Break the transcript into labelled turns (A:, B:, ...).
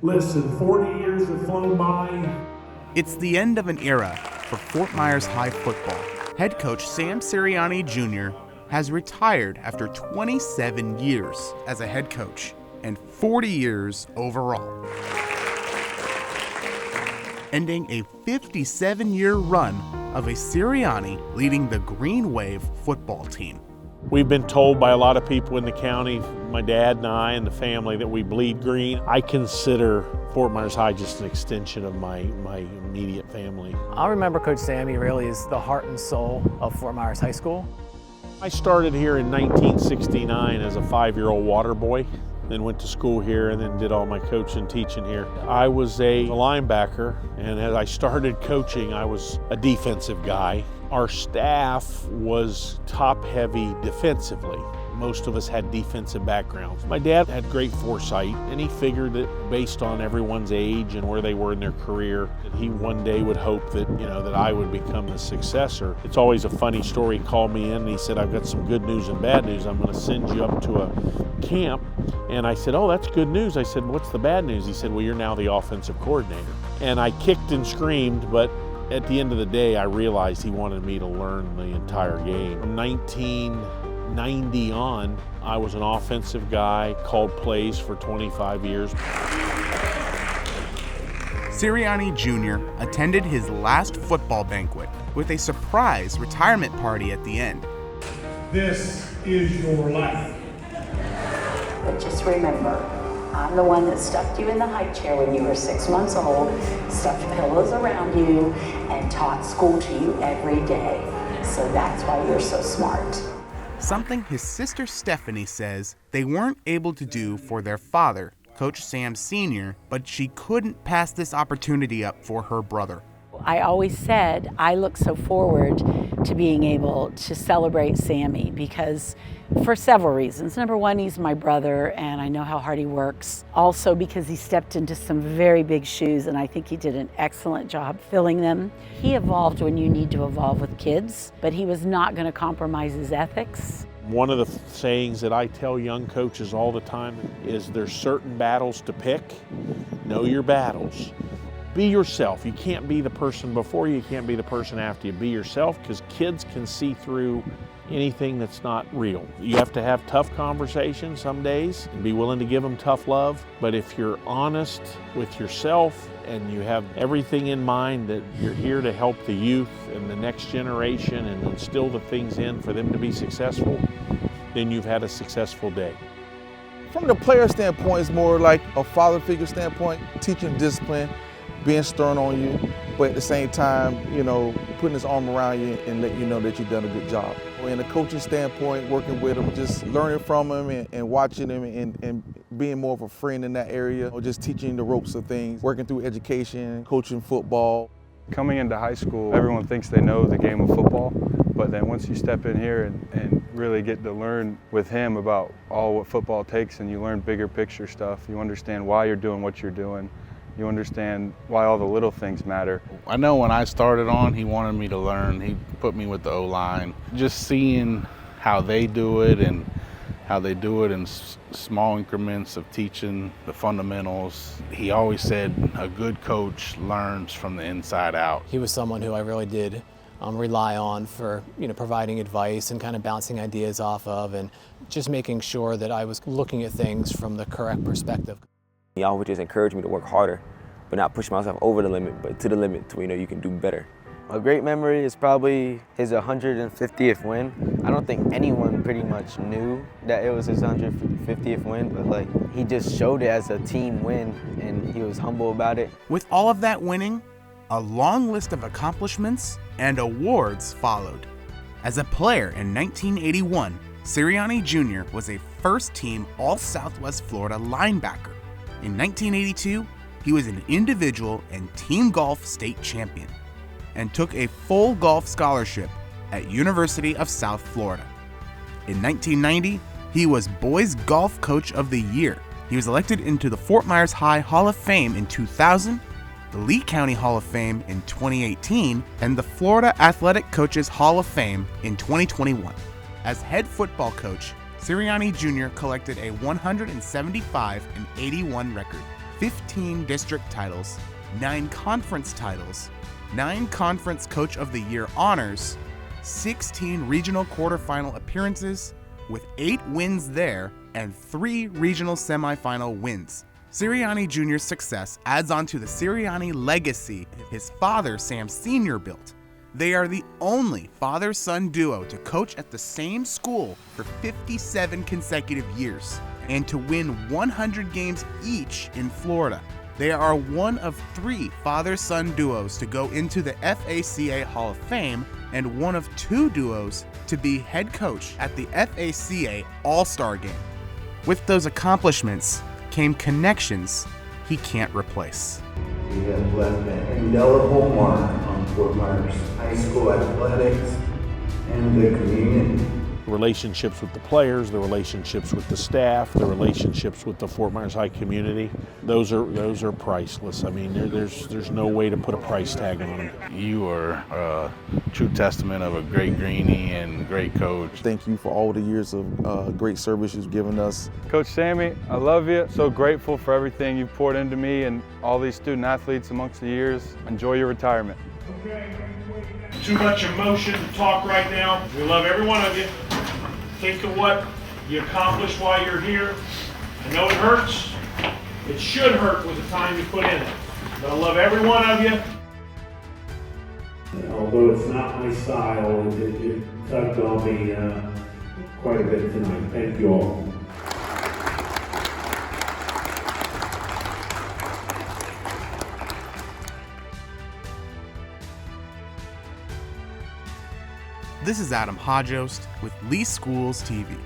A: Listen, 40 years have flown by.
B: It's the end of an era for Fort Myers High football. Head coach Sam Sirianni Jr. has retired after 27 years as a head coach and 40 years overall, ending a 57-year run of a Sirianni leading the Green Wave football team.
C: We've been told by a lot of people in the county, my dad and I and the family, that we bleed green. I consider Fort Myers High just an extension of my immediate family.
D: I'll remember Coach Sammy really as the heart and soul of Fort Myers High School.
C: I started here in 1969 as a 5-year-old water boy, then went to school here and then did all my coaching and teaching here. I was a linebacker, and as I started coaching, I was a defensive guy. Our staff was top-heavy defensively. Most of us had defensive backgrounds. My dad had great foresight, and he figured that based on everyone's age and where they were in their career, that he one day would hope that, that I would become the successor. It's always a funny story. He called me in and he said, "I've got some good news and bad news. I'm going to send you up to a camp." And I said, "Oh, that's good news." I said, "What's the bad news?" He said, "Well, you're now the offensive coordinator." And I kicked and screamed, but at the end of the day, I realized he wanted me to learn the entire game. From 1990 on, I was an offensive guy, called plays for 25 years.
B: Sirianni Jr. attended his last football banquet with a surprise retirement party at the end.
A: This is your life.
E: But just remember, I'm the one that stuffed you in the high chair when you were 6 months old, stuffed pillows around you, and taught school to you every day. So that's why you're so smart.
B: Something his sister Stephanie says they weren't able to do for their father, Coach Sam Sr., but she couldn't pass this opportunity up for her brother.
E: I always said I look so forward to being able to celebrate Sammy because for several reasons. Number one, he's my brother and I know how hard he works. Also because he stepped into some very big shoes and I think he did an excellent job filling them. He evolved when you need to evolve with kids, but he was not going to compromise his ethics.
C: One of the sayings that I tell young coaches all the time is there's certain battles to pick. Know your battles. Be yourself. You can't be the person before you, can't be the person after you. Be yourself because kids can see through anything that's not real. You have to have tough conversations some days and be willing to give them tough love. But if you're honest with yourself and you have everything in mind that you're here to help the youth and the next generation and instill the things in for them to be successful, then you've had a successful day.
F: From the player standpoint, it's more like a father figure standpoint, teaching discipline, being stern on you, but at the same time, putting his arm around you and letting you know that you've done a good job. In a coaching standpoint, working with him, just learning from him and watching him and being more of a friend in that area, or just teaching the ropes of things, working through education, coaching football.
G: Coming into high school, everyone thinks they know the game of football, but then once you step in here and really get to learn with him about all what football takes and you learn bigger picture stuff, you understand why you're doing what you're doing. You understand why all the little things matter.
H: I know when I started on, he wanted me to learn. He put me with the O-line. Just seeing how they do it and how they do it in small increments of teaching the fundamentals. He always said a good coach learns from the inside out.
D: He was someone who I really did rely on for providing advice and kind of bouncing ideas off of and just making sure that I was looking at things from the correct perspective.
I: He always just encouraged me to work harder, but not push myself over the limit, but to the limit to you can do better.
J: A great memory is probably his 150th win. I don't think anyone pretty much knew that it was his 150th win, but he just showed it as a team win and he was humble about it.
B: With all of that winning, a long list of accomplishments and awards followed. As a player in 1981, Sirianni Jr. was a first-team All-Southwest Florida linebacker. In 1982, he was an individual and team golf state champion and took a full golf scholarship at University of South Florida. In 1990, he was Boys Golf Coach of the Year. He was elected into the Fort Myers High Hall of Fame in 2000, the Lee County Hall of Fame in 2018, and the Florida Athletic Coaches Hall of Fame in 2021. As head football coach, Sirianni Jr. collected a 175-81 record. 15 district titles, 9 conference titles, 9 Conference Coach of the Year honors, 16 regional quarterfinal appearances, with 8 wins there and 3 regional semifinal wins. Sirianni Jr.'s success adds on to the Sirianni legacy his father, Sam Sr., built. They are the only father-son duo to coach at the same school for 57 consecutive years and to win 100 games each in Florida. They are one of 3 father-son duos to go into the FACA Hall of Fame and one of 2 duos to be head coach at the FACA All-Star Game. With those accomplishments came connections he can't replace.
K: We have left an indelible mark on Fort Myers High School athletics and the community.
C: Relationships with the players, the relationships with the staff, the relationships with the Fort Myers High community, those are priceless. I mean, there's no way to put a price tag on them.
H: You are a true testament of a great greenie and great coach.
F: Thank you for all the years of great service you've given us.
G: Coach Sammy, I love you. So grateful for everything you've poured into me and all these student athletes amongst the years. Enjoy your retirement.
A: Okay. Too much emotion to talk right now. We love every one of you. Think of what you accomplished while you're here. I know it hurts. It should hurt with the time you put in it. But I love every one of you.
L: Although it's not my style, it tugged on me quite a bit tonight. Thank you all.
B: This is Adam Hodjost with Lee Schools TV.